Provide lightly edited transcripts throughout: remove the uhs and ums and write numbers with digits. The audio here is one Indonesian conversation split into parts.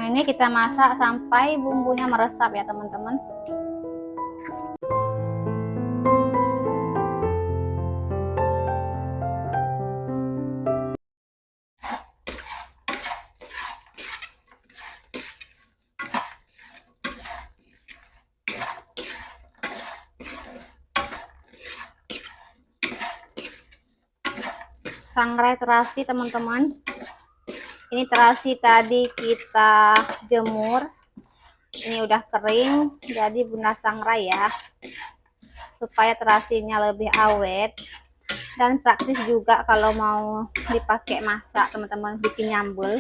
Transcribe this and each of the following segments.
Nah, ini kita masak sampai bumbunya meresap ya teman-teman. Sangrai terasi teman-teman. Ini terasi tadi kita jemur. Ini udah kering, jadi Bunda sangrai ya. Supaya terasinya lebih awet dan praktis juga kalau mau dipakai masak teman-teman, bikin nyambel.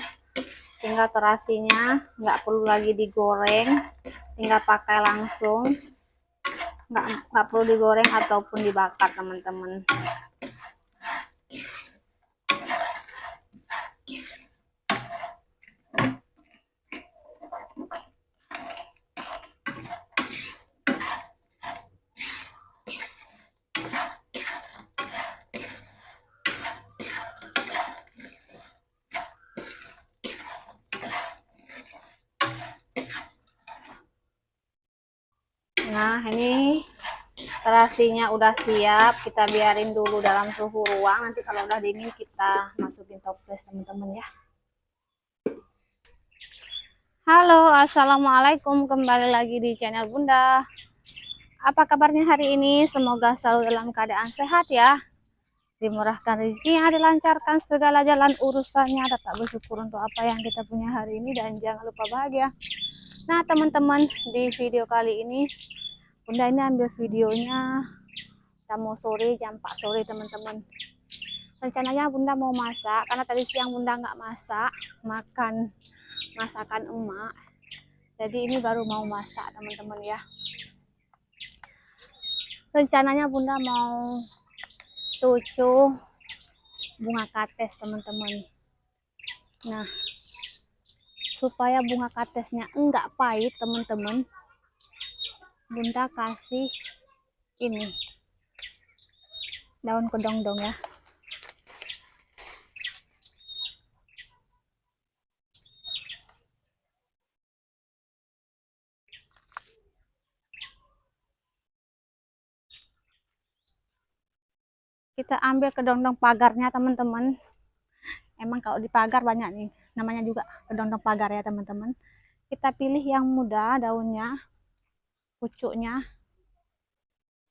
Tinggal terasinya nggak perlu lagi digoreng, tinggal pakai langsung. Nggak perlu digoreng ataupun dibakar teman-teman. Nah, ini terasinya udah siap, kita biarin dulu dalam suhu ruang. Nanti kalau udah dingin kita masukin toples teman-teman ya. Halo, assalamualaikum, kembali lagi di channel Bunda. Apa kabarnya hari ini? Semoga selalu dalam keadaan sehat ya, dimurahkan rezekinya, dilancarkan segala jalan urusannya, tetap bersyukur untuk apa yang kita punya hari ini, dan jangan lupa bahagia. Nah teman-teman, di video kali ini Bunda ini ambil videonya kita mau sore, jam 4 sore teman-teman. Rencananya Bunda mau masak, karena tadi siang Bunda nggak masak, makan masakan emak. Jadi ini baru mau masak teman-teman ya. Rencananya Bunda mau tucuh bunga kates teman-teman. Nah, supaya bunga katesnya enggak pahit teman-teman, Bunda kasih ini daun kedongdong ya. Kita ambil kedongdong pagarnya teman-teman. Emang kalau di pagar banyak nih, namanya juga kedondong pagar ya teman-teman. Kita pilih yang muda daunnya, pucuknya.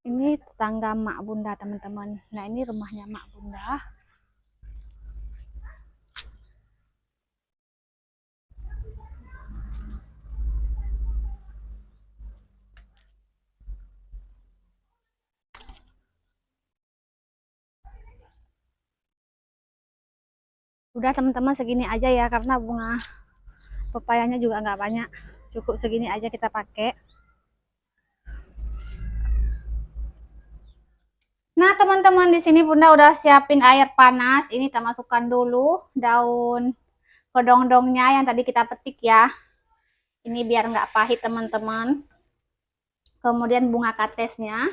Ini tetangga mak Bunda teman-teman. Nah ini rumahnya mak Bunda. Udah teman-teman, segini aja ya, karena bunga pepayanya juga nggak banyak, cukup segini aja kita pakai. Nah teman-teman, di sini Bunda udah siapin air panas. Ini kita masukkan dulu daun kedongdongnya yang tadi kita petik ya. Ini biar nggak pahit teman-teman. Kemudian bunga katesnya.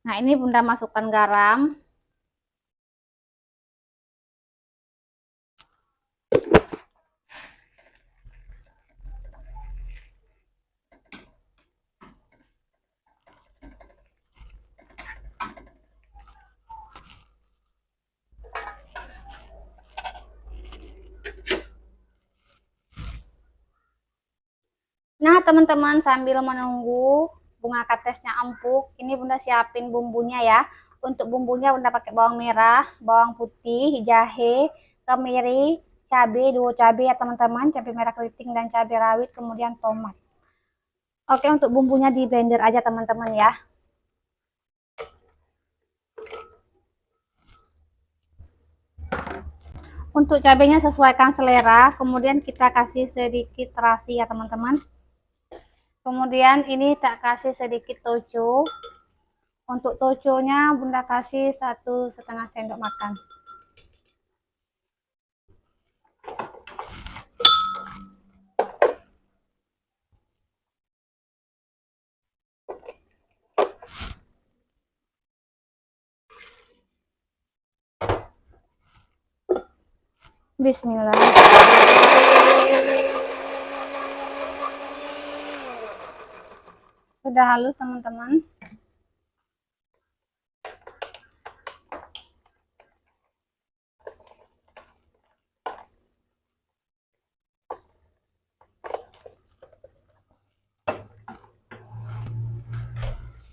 Nah ini Bunda masukkan garam. Nah teman-teman, sambil menunggu bunga katesnya empuk, ini Bunda siapin bumbunya ya. Untuk bumbunya Bunda pakai bawang merah, bawang putih, jahe, kemiri, cabai, 2 cabai ya teman-teman, cabai merah keriting dan cabai rawit, kemudian tomat. Oke, untuk bumbunya di blender aja teman-teman ya. Untuk cabenya sesuaikan selera, kemudian kita kasih sedikit terasi ya teman-teman. Kemudian ini tak kasih sedikit toco. Untuk toconya Bunda kasih 1,5 sendok makan. Bismillah. Sudah halus teman-teman.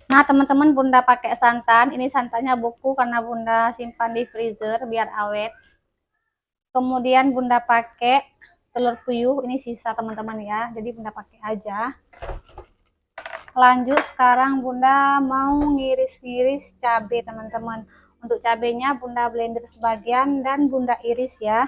Nah teman-teman, bunda pakai santan. Ini santannya buku karena bunda simpan di freezer biar awet. Kemudian bunda pakai telur puyuh, ini sisa teman-teman ya, jadi bunda pakai aja. Lanjut sekarang bunda mau ngiris-ngiris cabai teman-teman. Untuk cabenya bunda blender sebagian dan bunda iris ya.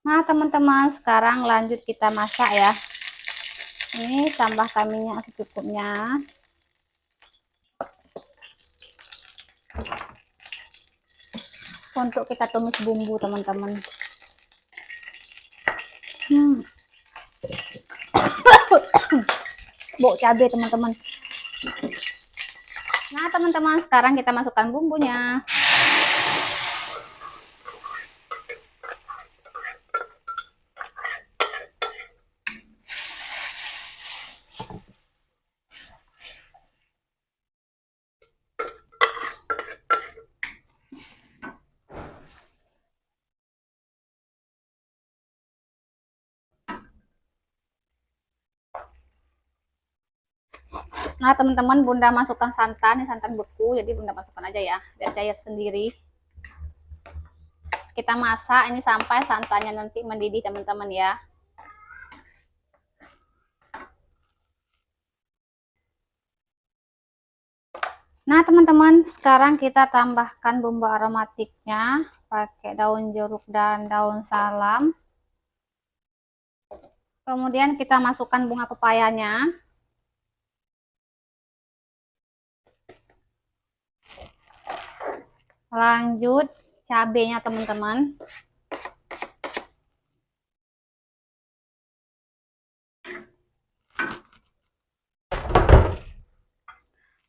Nah teman-teman, sekarang lanjut kita masak ya. Ini tambahkan minyak secukupnya. Untuk kita tumis bumbu teman-teman. Bau cabai teman-teman. Nah teman-teman, sekarang kita masukkan bumbunya. Nah teman-teman, bunda masukkan santan, ini santan beku, jadi bunda masukkan aja ya biar cair sendiri. Kita masak ini sampai santannya nanti mendidih teman-teman ya. Nah teman-teman, sekarang kita tambahkan bumbu aromatiknya pakai daun jeruk dan daun salam. Kemudian kita masukkan bunga pepayanya. Lanjut cabenya teman-teman.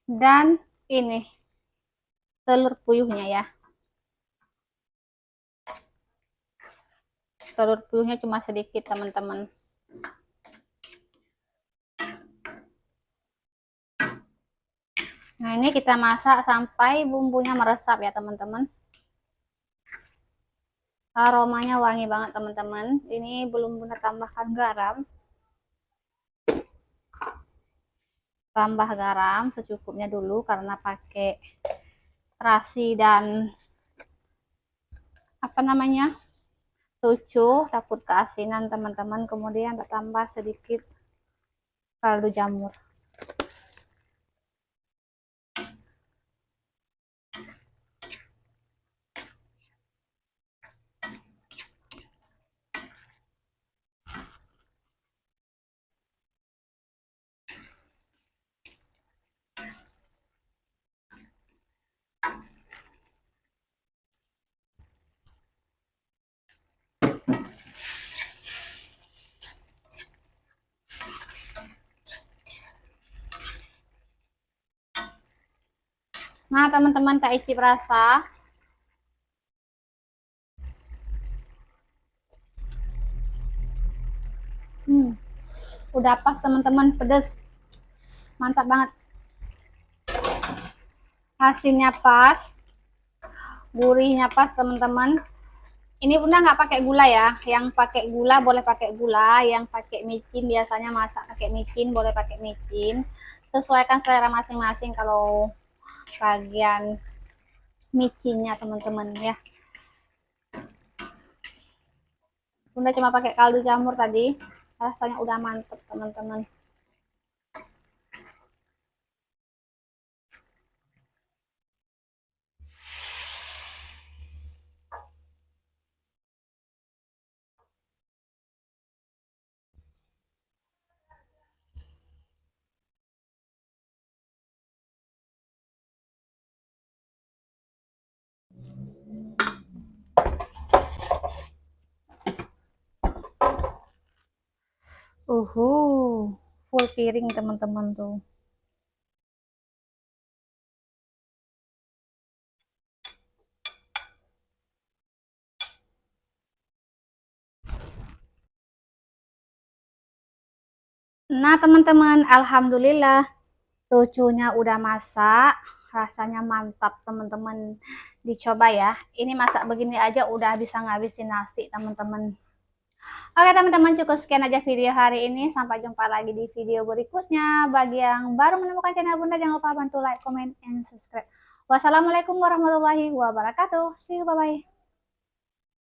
Dan ini telur puyuhnya ya. Telur puyuhnya cuma sedikit teman-teman. Nah ini kita masak sampai bumbunya meresap ya teman-teman. Aromanya wangi banget teman-teman. Ini belum bunda tambahkan garam. Tambah garam secukupnya dulu karena pakai terasi dan apa namanya, susu, takut keasinan teman-teman. Kemudian tambah sedikit kaldu jamur. Nah teman-teman, tak icip rasa. Udah pas teman-teman, pedas, mantap banget. Hasilnya pas, gurihnya pas teman-teman. Ini bunda nggak pakai gula ya. Yang pakai gula boleh pakai gula, yang pakai micin biasanya masak pakai micin boleh pakai micin. Sesuaikan selera masing-masing kalau bagian micinnya teman-teman ya. Bunda cuma pakai kaldu jamur tadi, rasanya udah mantep teman-teman. Full piring teman-teman tuh. Nah teman-teman, alhamdulillah cucunya udah masak, rasanya mantap teman-teman. Dicoba ya. Ini masak begini aja udah bisa ngabisin nasi teman-teman. Oke teman-teman, cukup sekian aja video hari ini. Sampai jumpa lagi di video berikutnya. Bagi yang baru menemukan channel Bunda, jangan lupa bantu like, comment, and subscribe. Wassalamualaikum warahmatullahi wabarakatuh. See you, bye-bye.